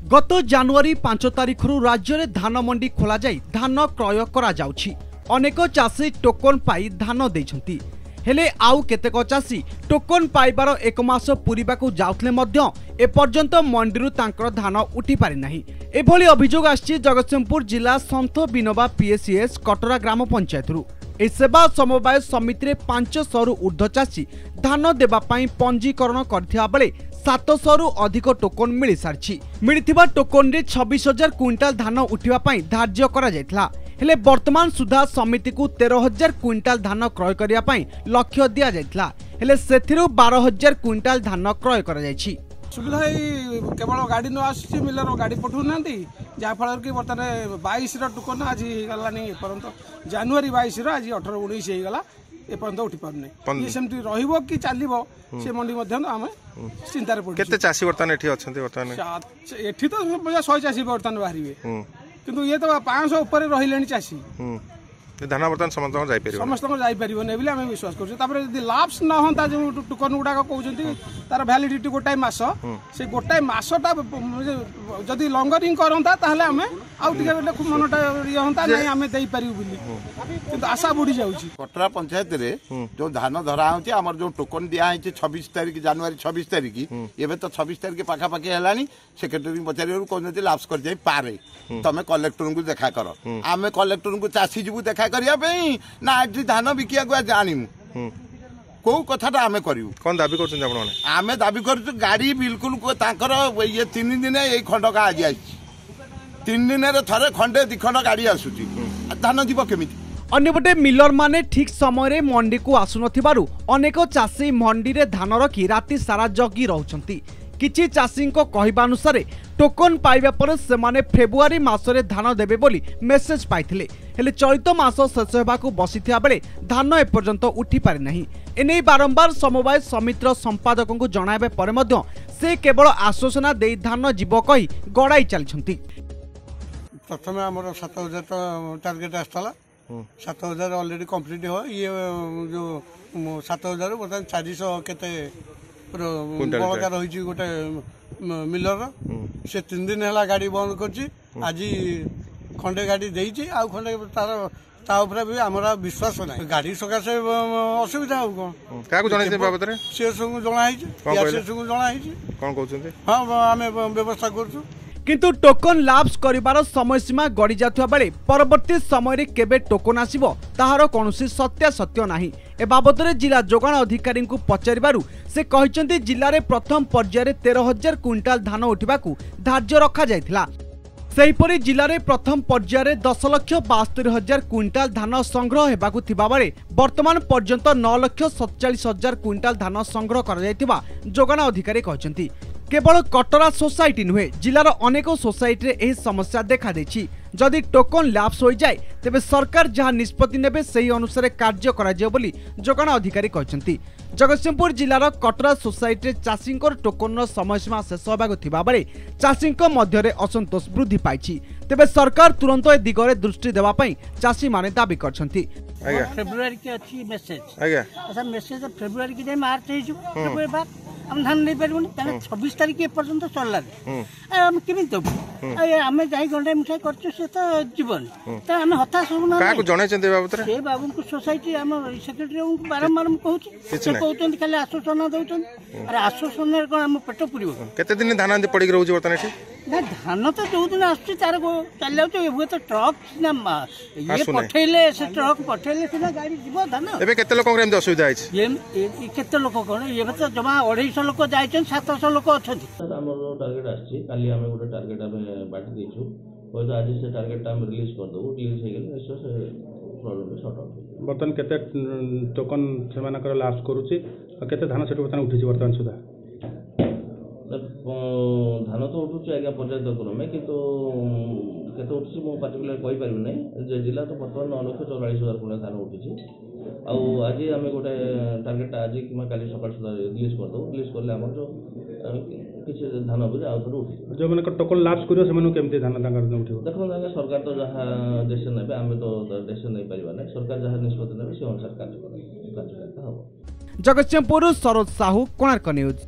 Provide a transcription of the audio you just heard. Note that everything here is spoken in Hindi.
गत जनवरी 5 तारिख राज्य में धान मंडी खोल धान क्रय अनेक चाषी टोकन पाई धान देइछंती। हेले आउ केतेक चाषी टोकन पाइबार एक मास पूरीबाकू जाउथले मध्य एपर्यंत मंडी तांकर धान उठी पारि नाही। एभली अभियोग आछि जगतसिंहपुर जिला संत विनोबा पीएससीएस कटरा ग्राम पंचायत ए सेवा समवाय समिति 500 रु ऊर्ध्व चाषी धान देवाई पंजीकरण करथिबा बेले 700 रु अधिक टोकन मिल सारी। मिलथिबा टोकन रे 26,000 क्विंटाल धान उठिबा पई धार्य करा जायथला। हेले वर्तमान सुधा समिति को 13,000 क्विंटाल धान क्रय करिया पई लक्ष्य दिया जायथला। हेले सेथिरु 12,000 क्विंटाल धान क्रय करा जायछि। सुविधा केवल गाड़ी न आसी मिलर गाड़ी पठौ ना जहाँफल कि बर्तमान 22 टोकन आज गलानी एपर्यंत जनवरी 22 आज 18-19 होगा एपर्यंत उठी पारना ये सेमती रहिबो कि चलिबो से मंडी मध्य आम चिंतार पड़। केते चासी बर्तमान एठी अछंती बर्तमान एठी तो 100 चासी बर्तमान बाहरिबे किंतु ये तो 500 ऊपर रहिलेनी चासी धान बर्तमान समस्त जाई परिबो बोली आम विश्वास कर। यदि लाप्स न होता जो टोकन गुड़ाक कहते तार भैलिडिटी गोटाए मास से गोटाए मासटा जदि लंगरिंग करता ताहले आम मनटा ये होता नहीं आम दे पारू बोली किंतु आशा बढ़ी जाउची। कटरा पंचायत रे जो धान धरा होती आमर जो टोकन दिया है 26 तारिख जनवरी 26 तारिख एवं तो 26 तारिख पाखापाखि है सेक्रेटरी पचार कहते लाप्स कर जाई पारे तमें कलेक्टर को देखा कर आम कलेक्टर को चाषी जीवु देखा करने ना आज धान बिकिया को जानमु कौ कथा आम करूँ कौन दाबी कर आम दाबी कर गाड़ी बिल्कुल ये 3 दिन ये खंड का आज 3 दिन थे खंडे 2 खंड गाड़ी आसूची धान जीव केमी। अन्यपटे मिलर माने ठीक समय मंडी को आसुनथिबारु अनेक चाषी मंडी रे धान रखी राति सारा जगी रहउछंती। किछि चाषी कहवानुसार टोकन पाइबा पर सेमाने फेब्रुआरी मासरे धान देबे बोली मेसेज पाइथिले। हेले चलित मास शेष होबाकू बसिथिया बेले धान एपर्यंत उठी पारि नाही। एने बारंबार समवाय समितिर संपादकों को जणाइबे पर मध्य से केवल आश्वासना दे धान जीव कही गड़ाई चलछंती। प्रथम हमर 7,000 टार्गेट आस्तला 7,000 ऑलरेडी कंप्लीट हो ये जो 7,000 बर्तमान 400 केते बड़का रही गोटे मिलर से 3 दिन है गाड़ी बंद कर आज खंडे गाड़ी देती आउ खंडे तार भी आम विश्वास ना गाड़ी सकाशे असुविधा हो कौन सी सब जनाई हाँ आम व्यवस्था कर किंतु टोकन लाप्स करिबार समय सीमा गड़ी जाथुआ बेले परवर्ती समय रे केबे टोकन आसीबो ताहार कोनोसी सत्य नाही। ए बाबतरे जिला जोगाण अधिकारी को पचारिबारु से कहिसंती जिल्ला रे प्रथम पर्याय 13,000 क्विंटाल धान उठिबाकू धार्य रखा जायथिला। सेहिपरि जिल्ला रे प्रथम पर्याय 10,72,000 क्विंटाल धान संग्रह हेबाकू थिबा बेले वर्तमान पर्यंत 9,47,000 क्विंटाल धान संग्रह करा जायतिबा जोगाण अधिकारी कहिसंती। केवल कटरा सोसाइटी नुहे जिलार अनेक सोसाइटी रे समस्या देखा देछि। जदि टोकन लैप्स हो जाए तेबे सरकार जहां निष्पत्ति नेबे सही अनुसार कार्य करा जाय बोली जोगाण अधिकारी कहछंती। जगतसिंहपुर जिलार कटरा सोसाइटी चाषी टोकन समय सीमा शेष होबाक थिबा बेले चाषी मध्य असंतोष वृद्धि पाइछि। तेबे सरकार तुरंत ए दिगरे दृष्टि देबा पई चाषी माने दाबी करछंती। फेब्रुआरी के अच्छी मेसेज अच्छा मेसेज फेब्रुआरी के मार्च हे फेब्रुआरी बाद हम धान नहीं पार्बनी 26 तारिख एपर्यंत चलला आम केमी देबू आम जाई गंडा मिठाई करछु से तो जीवन तो आम हताश होना काको जणाई चंदे बाबूतरे से बाबू को सोसाइटी आम सेक्रेटरी को बारंबार कहूची से कहउचंदी खाली आश्वासन दउचन अरे आश्वासन रे कोन आम पेट पुरिबो केते दिन धान दे पड़ी रहउची वर्तन एठी ना धान तो जो दिन आसुची तार को चल जाउ तो तो ट्रक ना ये पठेले से ट्रक पठेले सिना गाड़ी जीव धान एबे केते लोक एम असुविधा आइछ ये केते लोक कोन ये तो जमा 250 लोक जाइछन 700 लोक अछथि हमर टारगेट आछि काली हमें गोटे टारगेट हमें बांटी देछु होय तो आज से टारगेट हम रिलीज कर दबो रिलीज हे गेल निश्चय से प्रॉब्लम सॉर्ट आउट बर्तन केते टोकन सेमाना कर लास्ट करूची केते धान सेट बर्तन उठिछि बर्तन सुधा धान तो उठू आज्ञा पंचायत क्रमे कि केते उठुची मो पर्टिकुलर कहि पारु नै जे जिला तो बर्तमान 9,44,000 कुड़ा धान उठिछि आउ आज आम गोटे टार्गेट आज कि काली सकाल सुधा रिलीज कर दो रिलीज करले हमर जो किछि धान बुझे आउ थोर उठी जो माने टोकन लाप्स करियो सेमानु केमते धान तांकर उठिबो देखो तांका सरकार तो जहा डिसीजन नेबे आमे तो डिसीजन नै परिबा नै सरकार जहा निष्पत्ति नेबे से अनुसार कार्य करबा हो। जगतसिंहपुर सरोज साहू कोणार्क न्यूज।